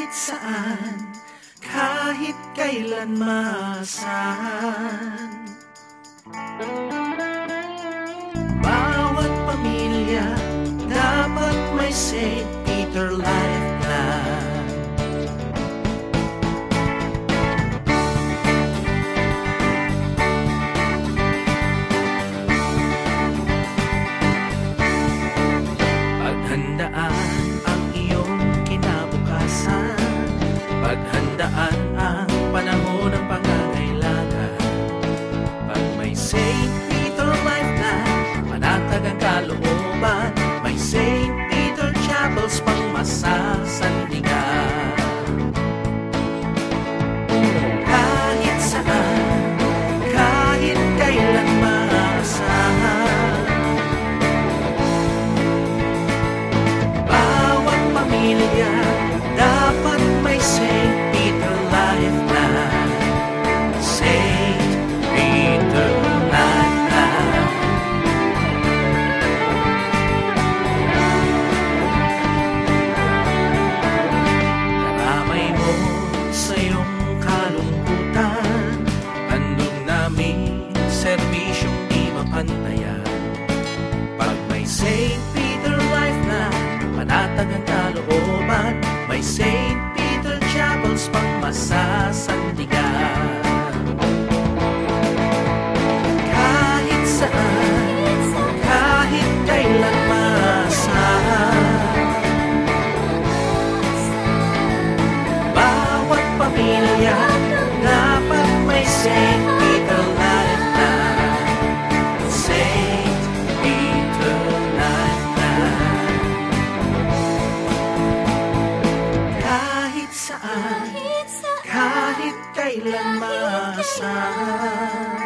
kahit saan, kahit kailan maasahan. Bawat pamilya dapat may St. Peter Life Plan. Paghandaan ang iyong kinabukasan, paghandaan ang panahon ng pangangailangan. Pag may St. Peter Life Plan, panatag ang kalooban, may St. Peter Chapels pang masasandigan. Kahit saan, kahit kailan maasahan, bawat pamilya dapat may St. Peter Life Plan. St. Peter Life Plan. Karamay mo sa iyong kalungkutan, handog namin serbisyong di mapantayan. Pag may St. Peter Life Plan, panatag ang kalooban, may St. Peter Chapels pang masasandigan. Kahit saan, kahit kailan maasahan, bawat pamilya dapat may St. Peter Life Plan. St. Peter Life Plan. Kahit saan, kahit kailan maasahan.